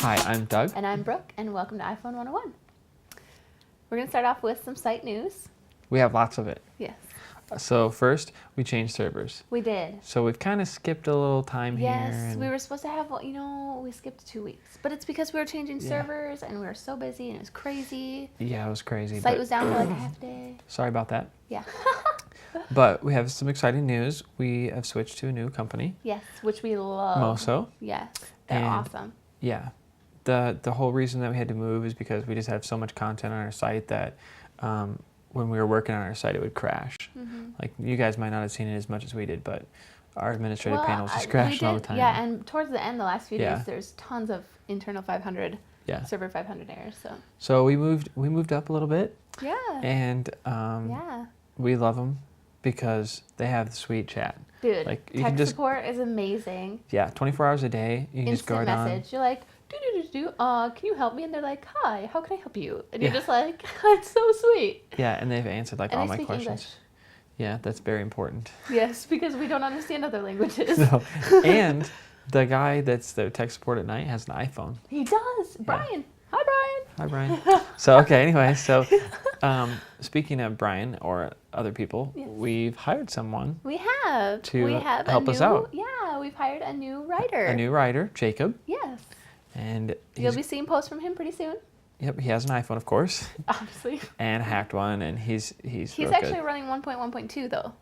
Hi, I'm Doug. And I'm Brooke, and welcome to iPhone 101. We're going to start off with some site news. We have lots of it. Yes. So first, we changed servers. We did. So we've kind of skipped a little time here. Yes, we were supposed to have, we skipped 2 weeks. But it's because we were changing servers, and we were so busy, and it was crazy. Yeah, it was crazy. Site was down for like a half day. Sorry about that. Yeah. But we have some exciting news. We have switched to a new company. Yes, which we love. Moso. Yes, they're awesome. Yeah. The whole reason that we had to move is because we just have so much content on our site that when we were working on our site, it would crash. Mm-hmm. Like, you guys might not have seen it as much as we did, but our administrative panel was just crashing all the time. Yeah, and towards the end, the last few days, there's tons of internal 500, server 500 errors. So we moved up a little bit. Yeah. And we love them because they have the sweet chat. Dude, like, tech support is amazing. Yeah, 24 hours a day. You can just go right on. Instant message. You're like, can you help me? And they're like, hi, how can I help you? And you're just like, it's so sweet. Yeah, and they've answered like all my questions. English. Yeah, that's very important. Yes, because we don't understand other languages. No. And the guy that's the tech support at night has an iPhone. He does. Brian. Hi, Brian. Hi, Brian. So, okay, anyway, so speaking of Brian or other people, we've hired someone. We have. To help us out. Yeah, we've hired a new writer. A new writer, Jacob. Yes. And you'll be seeing posts from him pretty soon. Yep, he has an iPhone, of course. Obviously. And hacked one, and he's actually running 1.1.2 though.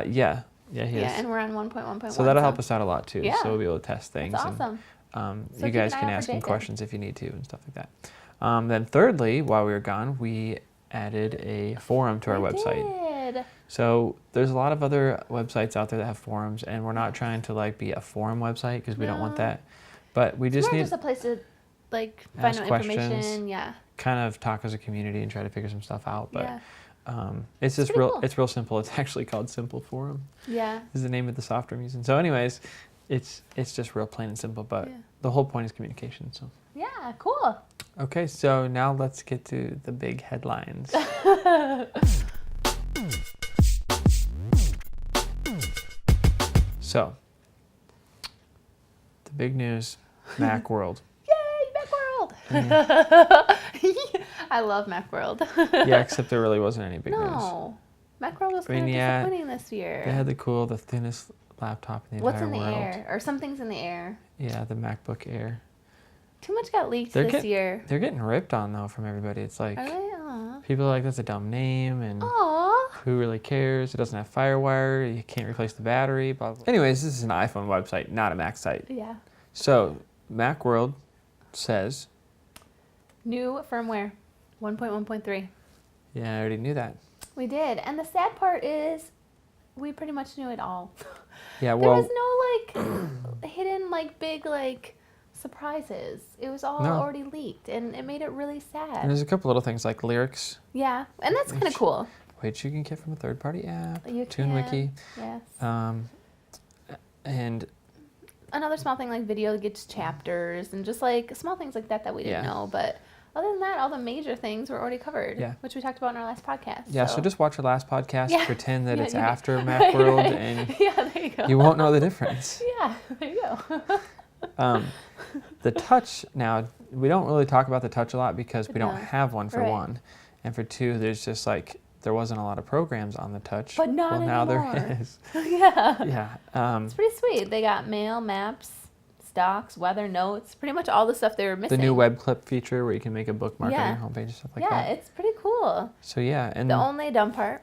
Yeah, he is. Yeah, and we're on 1.1.1. So that'll help us out a lot too. Yeah. So we'll be able to test things. That's awesome. And, so you guys can ask him questions if you need to and stuff like that. Then thirdly, while we were gone, we added a forum to our website. Did. So there's a lot of other websites out there that have forums, and we're not trying to like be a forum website because we don't want that. But we just need just a place to like find out information, kind of talk as a community and try to figure some stuff out. But it's just cool. It's real simple. It's actually called Simple Forum. Yeah. Is the name of the software I'm using. So anyways, it's just real plain and simple, but the whole point is communication. So yeah, cool. Okay, so now let's get to the big headlines. So the big news, Macworld. Yay, Macworld! I love Macworld. Yeah, except there really wasn't any big news. No, Macworld was kind of disappointing this year. They had the thinnest laptop in the entire world. What's in the air? Or something's in the air. Yeah, the MacBook Air. Too much got leaked this year. They're getting ripped on though from everybody. It's like people are like, that's a dumb name, and who really cares? It doesn't have FireWire. You can't replace the battery. Blah, blah. Anyways, this is an iPhone website, not a Mac site. Yeah. So Macworld says new firmware, 1.1.3. Yeah, I already knew that. We did, and the sad part is, we pretty much knew it all. Yeah, well, there was no like hidden like big like surprises. It was all already leaked, and it made it really sad. And there's a couple little things like lyrics. Yeah, and that's kind of cool. Which you can get from a third-party app. You TuneWiki. Yes. And another small thing like video gets chapters and just like small things like that we didn't know. But other than that, all the major things were already covered. Yeah. Which we talked about in our last podcast. Yeah. So just watch our last podcast. Pretend that it's after Macworld, and there you go. You won't know the difference. Yeah. There you go. The touch now, we don't really talk about the touch a lot because we don't have one for one, and for two, there's just like there wasn't a lot of programs on the touch. But not anymore. Now there is. Yeah. Yeah. It's pretty sweet. They got mail, maps, stocks, weather, notes, pretty much all the stuff they were missing. The new web clip feature where you can make a bookmark on your homepage and stuff like that. Yeah, it's pretty cool. So yeah, and the only dumb part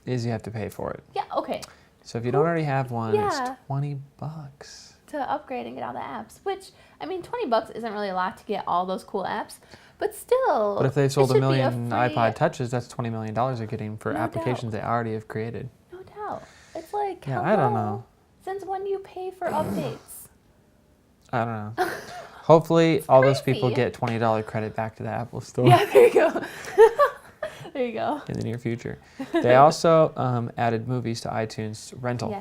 is you have to pay for it. Yeah. Okay. So if you don't already have one, it's $20 to upgrade and get all the apps. Which, I mean, $20 isn't really a lot to get all those cool apps, but still. But if they've sold 1 million iPod Touches, that's $20 million they're getting for applications they already have created. No doubt. It's like, I don't know. Since when do you pay for updates? I don't know. Hopefully, all those people get $20 credit back to the Apple Store. Yeah, there you go. There you go. In the near future. They also added movies to iTunes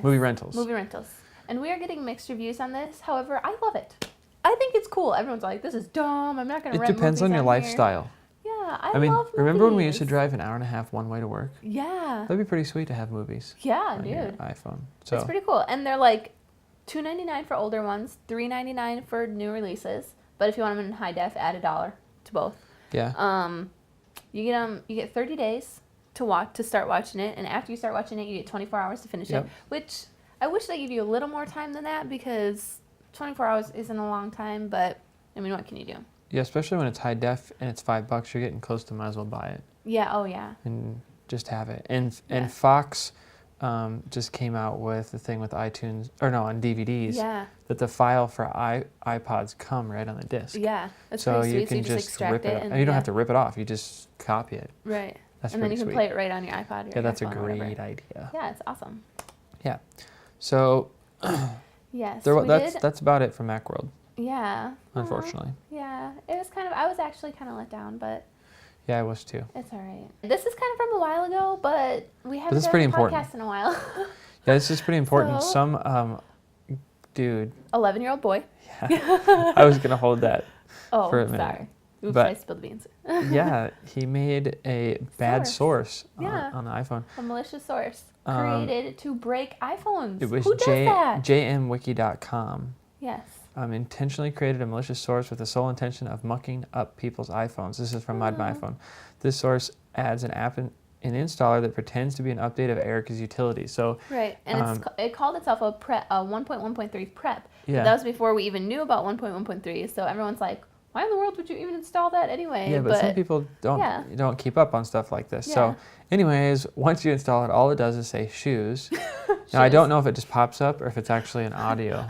movie rentals. Movie rentals. And we are getting mixed reviews on this. However, I love it. I think it's cool. Everyone's like, this is dumb. I'm not going to rent movies. It depends on your lifestyle. Yeah, I mean, love movies. Remember when we used to drive an hour and a half one way to work? Yeah. That'd be pretty sweet to have movies. Yeah, on dude. Your iPhone. So it's pretty cool. And they're like $2.99 for older ones, $3.99 for new releases, But if you want them in high def, add $1 to both. Yeah. You get them. You get 30 days to start watching it, and after you start watching it, you get 24 hours to finish it. Which I wish they give you a little more time than that, because 24 hours isn't a long time. But I mean, what can you do? Yeah, especially when it's high def and it's $5, you're getting close to might as well buy it. Yeah. Oh yeah. And just have it. And Fox just came out with the thing with iTunes, or no, on DVDs. Yeah. That the file for iPods come right on the disc. Yeah. That's so pretty sweet. you can so you just extract rip it. and you don't have to rip it off. You just copy it. Right. That's and then you can sweet. play it right on your iPod. Or yeah, that's a iPhone great idea. Yeah, it's awesome. Yeah. So. Yes. That's about it for Macworld. Yeah. Unfortunately. Yeah. It was kind of. I was actually kind of let down, but. Yeah, I was too. It's all right. This is kind of from a while ago, but we haven't done a podcast in a while. Yeah, this is pretty important. So, some dude. 11-year-old boy. Yeah. I was gonna hold that. For a minute. Sorry. Oops, I spilled the beans. Yeah, he made a bad source on the iPhone. A malicious source created to break iPhones. It was Who does that? jmwiki.com. Yes. Intentionally created a malicious source with the sole intention of mucking up people's iPhones. This is from MyIPhone. This source adds an app an installer that pretends to be an update of Erica's utility. So right, and it called itself a 1.1.3 prep. Yeah. That was before we even knew about 1.1.3. So everyone's like, why in the world would you even install that anyway? Yeah, but some people don't keep up on stuff like this. Yeah. So anyways, once you install it, all it does is say shoes. Now, I don't know if it just pops up or if it's actually an audio.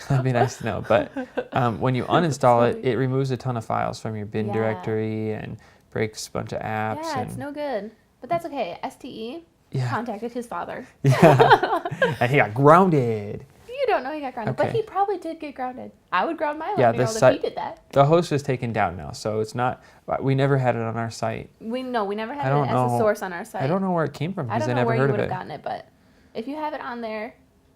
That'd be nice to know. But when you uninstall it, it removes a ton of files from your bin directory and breaks a bunch of apps. Yeah, it's no good. But that's okay. STE contacted his father. Yeah, and he got grounded. You don't know he got grounded, but he probably did get grounded. I would ground my 11-year-old if he did that. The host is taken down now, so it's not. We never had it on our site. We never had it as a source on our site. I don't know where it came from because I never never heard of it. I don't know where you would have gotten it, but if you have it on there,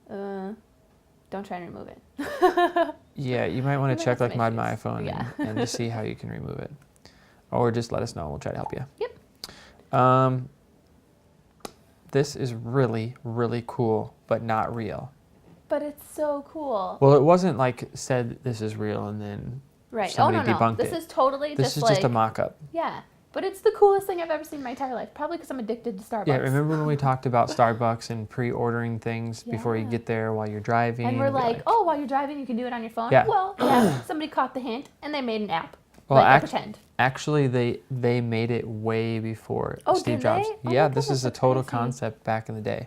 don't try and remove it. Yeah, you might want to check like MyIPhone and to see how you can remove it, or just let us know. We'll try to help you. Yep. This is really, really cool, but not real. But it's so cool. Well, it wasn't like said this is real and then somebody debunked it. This is totally this is just a mock-up. Yeah, but it's the coolest thing I've ever seen in my entire life. Probably because I'm addicted to Starbucks. Yeah, remember when we talked about Starbucks and pre-ordering things before you get there while you're driving? And we're like, oh, while you're driving, you can do it on your phone? Yeah. Well, yeah, somebody caught the hint and they made an app. Well, pretend. Actually, they made it way before Steve Jobs. Oh, yeah, this is a total concept back in the day.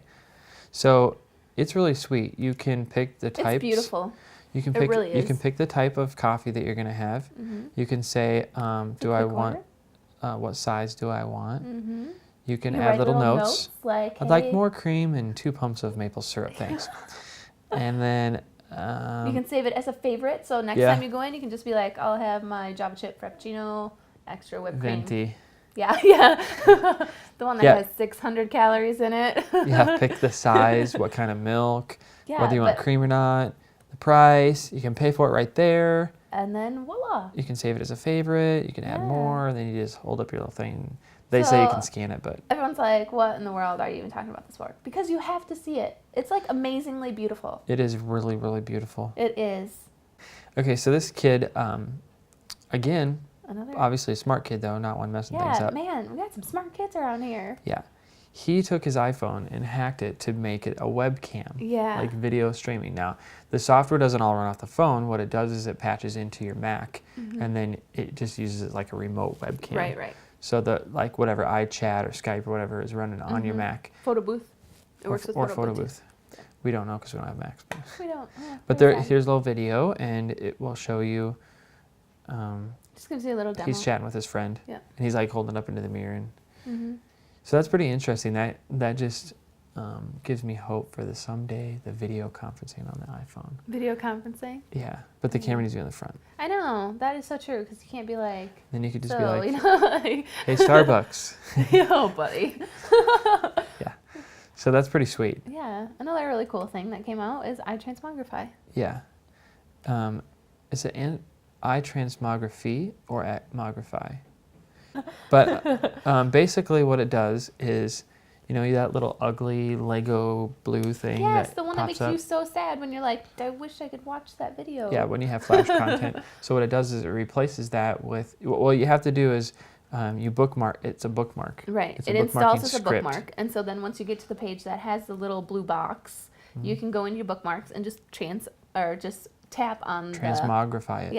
So it's really sweet. You can pick the types. It's beautiful. You can pick. You can pick the type of coffee that you're gonna have. Mm-hmm. You can say, do I want? What size do I want? Mm-hmm. You can add little notes. Like, I'd like more cream and 2 pumps of maple syrup, thanks. And then. You can save it as a favorite, so next time you go in, you can just be like, I'll have my Java chip frappuccino, extra whipped cream. Venti. Yeah. The one that has 600 calories in it. Yeah, pick the size, what kind of milk, whether you want cream or not, the price. You can pay for it right there. And then voila. You can save it as a favorite. You can add more, and then you just hold up your little thing. They say you can scan it, but... Everyone's like, what in the world are you even talking about this for? Because you have to see it. It's like amazingly beautiful. It is really, really beautiful. It is. Okay, so this kid, again, obviously a smart kid though, not one messing things up. Yeah, man, we got some smart kids around here. Yeah. He took his iPhone and hacked it to make it a webcam. Yeah. Like video streaming. Now, the software doesn't all run off the phone. What it does is it patches into your Mac, and then it just uses it like a remote webcam. Right. So like whatever iChat or Skype or whatever is running on your Mac. Photo booth. It works with photo booth. We don't know because we don't have Macs. We don't. Yeah, but here's a little video, and it will show you. Just gives you a little demo. He's chatting with his friend. Yeah. And he's like holding up into the mirror, and so that's pretty interesting. That just gives me hope for someday the video conferencing on the iPhone. Video conferencing? Yeah, but the camera needs to be on the front. I know, that is so true, because you can't be like... Then you could just be like, you know, like hey, Starbucks. Oh, buddy. Yeah, so that's pretty sweet. Yeah, another really cool thing that came out is iTransmogrify. Yeah. Is it iTransmography or atmogrify? But basically what it does is You know, that little ugly Lego blue thing. Yes, that the one that pops makes up. you so sad when you're like, I wish I could watch that video. Yeah, when you have Flash content. So what it does is it replaces that with, what you have to do is you bookmark, it's a bookmark. Right, It's it a installs bookmarking as a script. bookmark. And so then once you get to the page that has the little blue box, you can go into your bookmarks and just tap on Transmogrify it.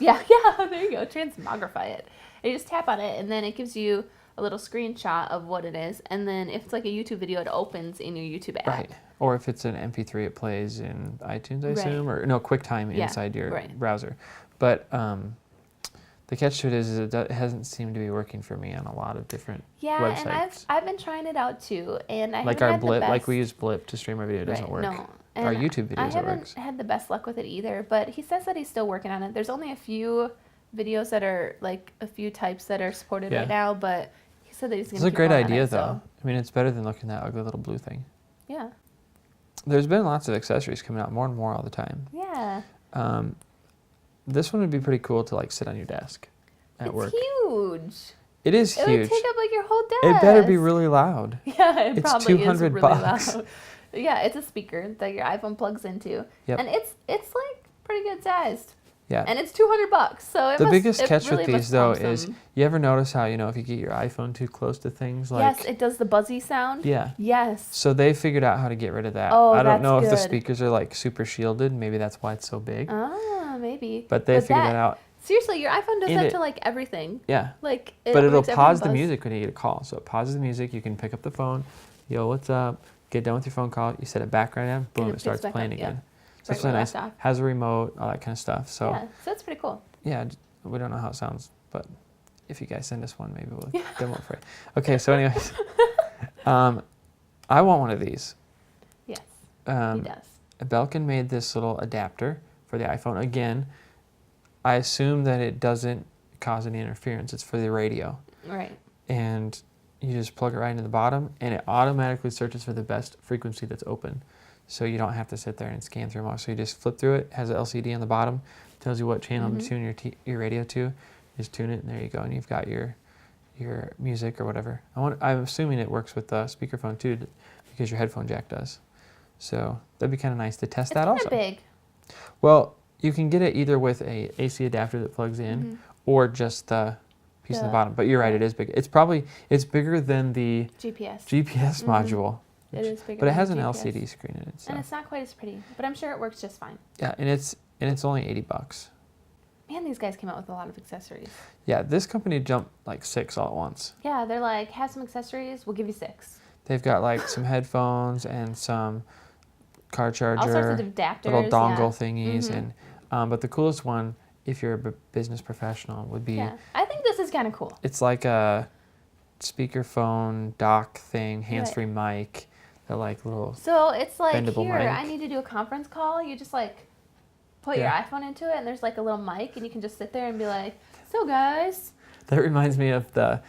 Yeah, there you go, transmogrify it. And you just tap on it, and then it gives you a little screenshot of what it is. And then if it's like a YouTube video, it opens in your YouTube app. Right. Or if it's an MP3, it plays in iTunes, I assume, or no, QuickTime inside your browser. But the catch to it is it hasn't seemed to be working for me on a lot of different websites. And I've been trying it out too, and I like haven't our had Blip, the best... like we use Blip to stream our video, it doesn't work. No. And our YouTube videos, I haven't had the best luck with it either, but he says that he's still working on it. There's only a few videos that are like a few types that are supported right now, but he said that he's going to keep It's a great on idea, it, though. so. I mean, it's better than looking at that ugly little blue thing. Yeah. There's been lots of accessories coming out more and more all the time. Yeah. This one would be pretty cool to like sit on your desk at work. It's huge. It is huge. It would take up like your whole desk. It better be really loud. Yeah, it it's probably $200 is really loud. Yeah, it's a speaker that your iPhone plugs into. Yep. And it's like pretty good sized. Yeah. And it's $200, so the biggest catch with these though is, you ever notice how, you know, if you get your iPhone too close to things, like yes, it does the buzzy sound. Yeah. Yes. So they figured out how to get rid of that. Oh, I don't that's know if the good. speakers are like super shielded. Maybe that's why it's so big. Ah, maybe. But they figured that out. Seriously, your iPhone does that to like everything. Yeah. Like, but it'll pause the music when you get a call. So it pauses the music. You can pick up the phone. Yo, what's up? Get done with your phone call. You set it back right now. Boom, it starts playing again. Yeah. So it's really nice. Has a remote, all that kind of stuff. So yeah, so that's pretty cool. Yeah, we don't know how it sounds, but if you guys send us one, maybe we'll demo it for you. Okay, so anyways, I want one of these. Yes, he does. Belkin made this little adapter for the iPhone. Again, I assume that it doesn't cause any interference. It's for the radio. Right. And you just plug it right into the bottom, and it automatically searches for the best frequency that's open. So you don't have to sit there and scan through them all. So you just flip through it. It has an LCD on the bottom. Tells you what channel to tune your radio to. You just tune it, and there you go. And you've got your music or whatever. I'm assuming it works with the speakerphone too, because your headphone jack does. So that'd be kind of nice to test that also. It's kind of big. Well, you can get it either with a AC adapter that plugs in, or just the piece on the bottom. But you're right, it is big. It's bigger than the GPS module. It is bigger. But it has an LCD screen in it. So. And it's not quite as pretty, but I'm sure it works just fine. Yeah, and it's only $80. Man, these guys came out with a lot of accessories. Yeah, this company jumped like 6 all at once. Yeah, they're like, have some accessories, we'll give you 6. They've got like some headphones and some car charger, all sorts of adapters, little dongle thingies, and but the coolest one, if you're a business professional, would be. Yeah, I think this is kind of cool. It's like a speakerphone dock thing, hands-free mic, that like little. So it's like, here, mic. I need to do a conference call. You just like put your iPhone into it, and there's like a little mic, and you can just sit there and be like, so guys. That reminds me of the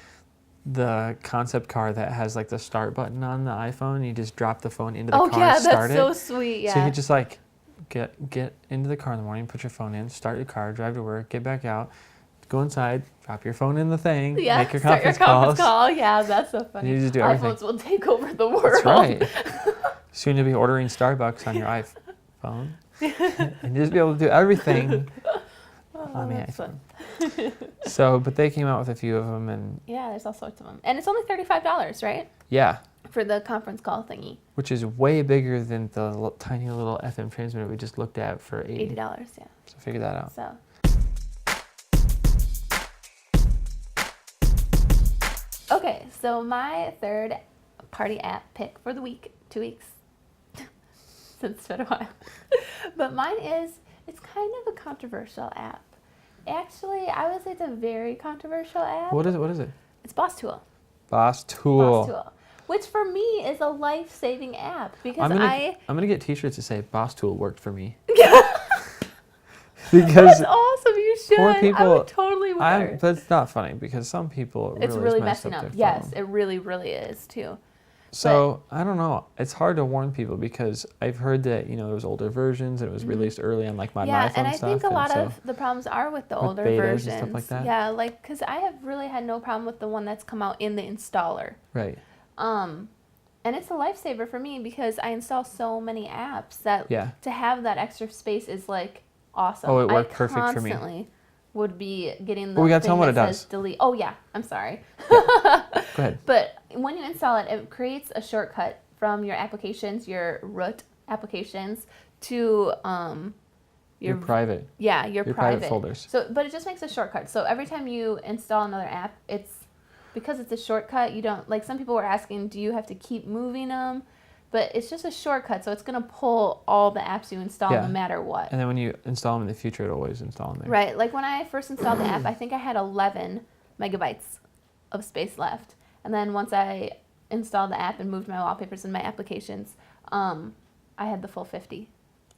concept car that has like the start button on the iPhone. You just drop the phone into the car and start it. Oh yeah, that's so sweet. Yeah. So you could just like get into the car in the morning, put your phone in, start your car, drive to work, get back out, go inside, drop your phone in the thing, make your conference calls. Yeah, that's so funny. You just do everything. iPhones will take over the world. That's right. Soon you'll be ordering Starbucks on your iPhone. And just be able to do everything on the iPhone. So, but they came out with a few of them, and yeah, there's all sorts of them, and it's only $35, right? Yeah. For the conference call thingy. Which is way bigger than the tiny little FM transmitter we just looked at for $80. Yeah. So figure that out. So. Okay, so my third party app pick for the week, 2 weeks. Since it's been a while. But mine it's kind of a controversial app. Actually, I would say it's a very controversial app. What is it? It's Boss Tool. Boss Tool. Which for me is a life-saving app because I'm gonna get T-shirts that say Boss Tool worked for me. Because that's awesome. You should. Poor people, I would totally wear. But it's not funny because some people it's really mess messing up. Yes, it really, really is too. So I don't know. It's hard to warn people because I've heard that there was older versions and it was released early on like my iPhone stuff. Yeah, and I think a lot of the problems are with the older versions and stuff like that. Yeah, like because I have really had no problem with the one that's come out in the installer. Right. And it's a lifesaver for me because I install so many apps that to have that extra space is like awesome. Oh, it worked perfect for me. I constantly would be getting the we gotta thing tell them what that it says does. delete. Oh yeah, I'm sorry. Go ahead. But when you install it, it creates a shortcut from your applications, your root applications, to your private. Yeah, your private folders. So, but it just makes a shortcut. So every time you install another app, because it's a shortcut, you don't, like some people were asking, do you have to keep moving them? But it's just a shortcut, so it's going to pull all the apps you install no matter what. And then when you install them in the future, it'll always install them there. Right. Like when I first installed the app, I think I had 11 megabytes of space left. And then once I installed the app and moved my wallpapers and my applications, I had the full 50.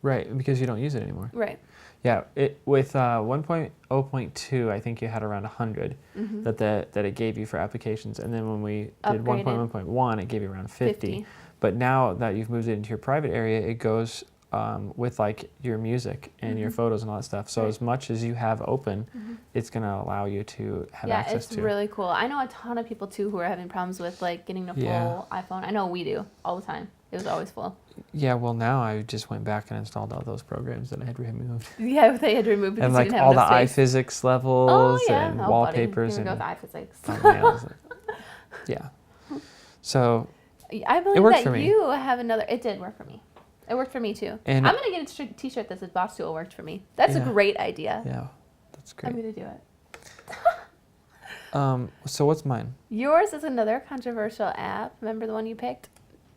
Right, because you don't use it anymore. Right. Yeah, with 1.0.2, I think you had around 100 that it gave you for applications. And then when we did 1.1.1, it gave you around 50. But now that you've moved it into your private area, it goes with like your music and your photos and all that stuff. So as much as you have open, it's going to allow you to have access to. Yeah, it's really cool. I know a ton of people too who are having problems with like getting a full iPhone. I know we do all the time. It was always full. Yeah, well now I just went back and installed all those programs that I had removed. Yeah, they had removed because and like you didn't all have the space. iPhysics levels and wallpapers. Here we go with iPhysics. Thumbnails. Yeah. So I believe that you have another. It did work for me. It worked for me too. And I'm gonna get a T-shirt that says "Boss Tool worked for me." That's a great idea. Yeah, that's great. I'm gonna do it. So what's mine? Yours is another controversial app. Remember the one you picked?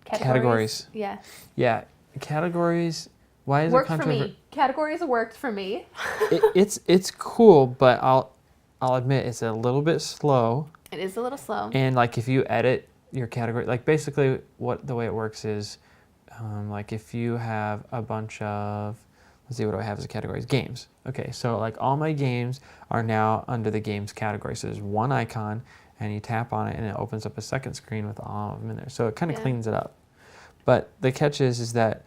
Categories. Yeah. Yeah, categories. Why is worked it controversial? For me? Categories worked for me. It's cool, but I'll admit it's a little bit slow. It is a little slow. And like if you edit your category, like basically the way it works is, like if you have a bunch of, let's see, what do I have as a categories? Games. Okay, so like all my games are now under the games category. So there's one icon, and you tap on it, and it opens up a second screen with all of them in there. So it kind of cleans it up. But the catch is that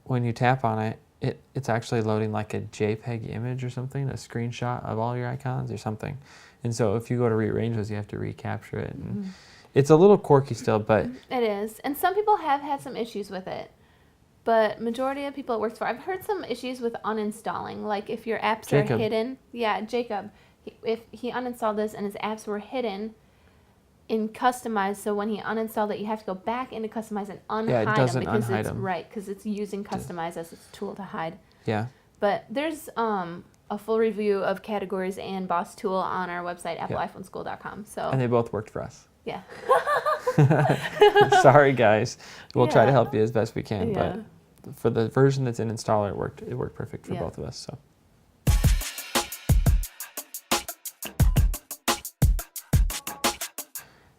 when you tap on it, it's actually loading like a JPEG image or something, a screenshot of all your icons or something. And so if you go to rearrange those, you have to recapture it. And it's a little quirky still, but... It is. And some people have had some issues with it. But majority of people it works for. I've heard some issues with uninstalling. Like if your apps are hidden. Yeah, Jacob. If he uninstalled this and his apps were hidden in customize, so when he uninstalled it, you have to go back into customize and unhide them because it's right because it's using customize as its tool to hide. Yeah. But there's a full review of categories and Boss Tool on our website, appleiPhoneSchool.com. So. And they both worked for us. Yeah. Sorry, guys. We'll try to help you as best we can, but for the version that's in installer, it worked perfect for both of us. So.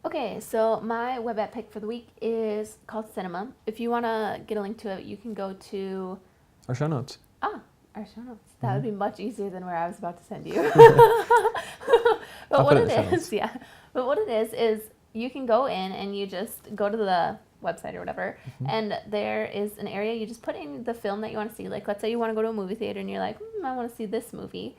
Okay, so my web app pick for the week is called Cinema. If you want to get a link to it, you can go to our show notes. Our show notes. That would be much easier than where I was about to send you. But what it is you can go in and you just go to the website or whatever, and there is an area you just put in the film that you want to see. Like, let's say you want to go to a movie theater and you're like, I want to see this movie.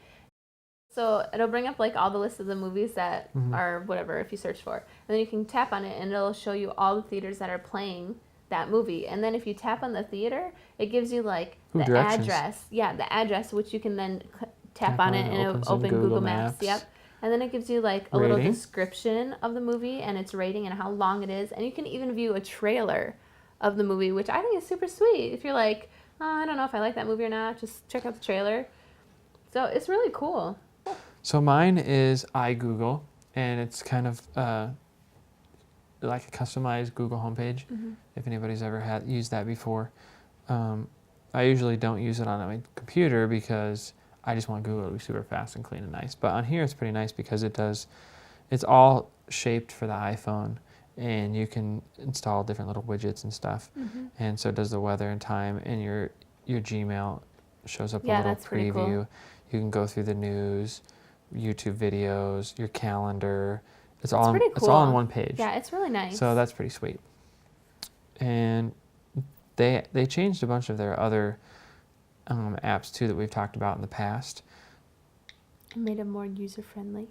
So it'll bring up like all the lists of the movies that are whatever if you search for. And then you can tap on it and it'll show you all the theaters that are playing that movie. And then if you tap on the theater, it gives you like the address. Yeah, the address, which you can then tap on it and it'll open Google Maps. Yep. And then it gives you like a little description of the movie and its rating and how long it is. And you can even view a trailer of the movie, which I think is super sweet. If you're like, I don't know if I like that movie or not, just check out the trailer. So it's really cool. So mine is iGoogle, and it's kind of like a customized Google homepage, if anybody's ever used that before. I usually don't use it on my computer because I just want Google to be super fast and clean and nice. But on here it's pretty nice because it's all shaped for the iPhone, and you can install different little widgets and stuff. And so it does the weather and time, and your Gmail shows up a little preview. Cool. You can go through the news, YouTube videos, your calendar. It's all on one page. Yeah, it's really nice. So that's pretty sweet. And they changed a bunch of their other apps too that we've talked about in the past. And made them more user friendly.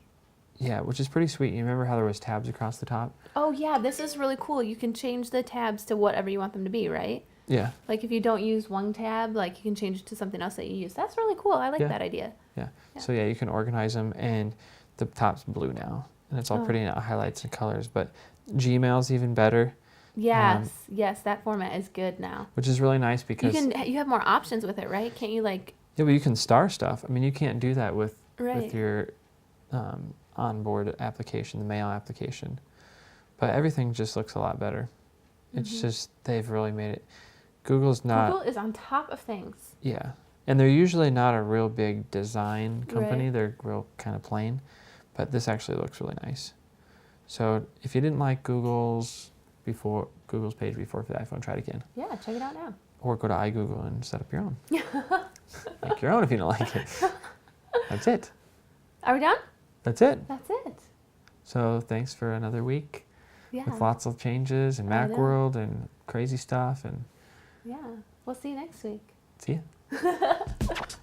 Yeah, which is pretty sweet. You remember how there was tabs across the top? Oh yeah, this is really cool. You can change the tabs to whatever you want them to be, right? Yeah. Like if you don't use one tab, like you can change it to something else that you use. That's really cool. I like that idea. Yeah. So yeah, you can organize them, and the top's blue now, and it's all pretty highlights and colors. But Gmail's even better. Yes, yes, that format is good now. Which is really nice because you have more options with it, right? Can't you like? Yeah, but you can star stuff. I mean, you can't do that with your onboard application, the mail application. But everything just looks a lot better. It's just they've really made it. Google is on top of things. Yeah, and they're usually not a real big design company. They're real kind of plain, but this actually looks really nice. So if you didn't like Google's page before for the iPhone, try it again. Yeah, check it out now. Or go to iGoogle and set up your own. Make your own if you don't like it. That's it. Are we done? That's it. That's it. So thanks for another week. Yeah. With lots of changes and Macworld and crazy stuff. And yeah. We'll see you next week. See ya.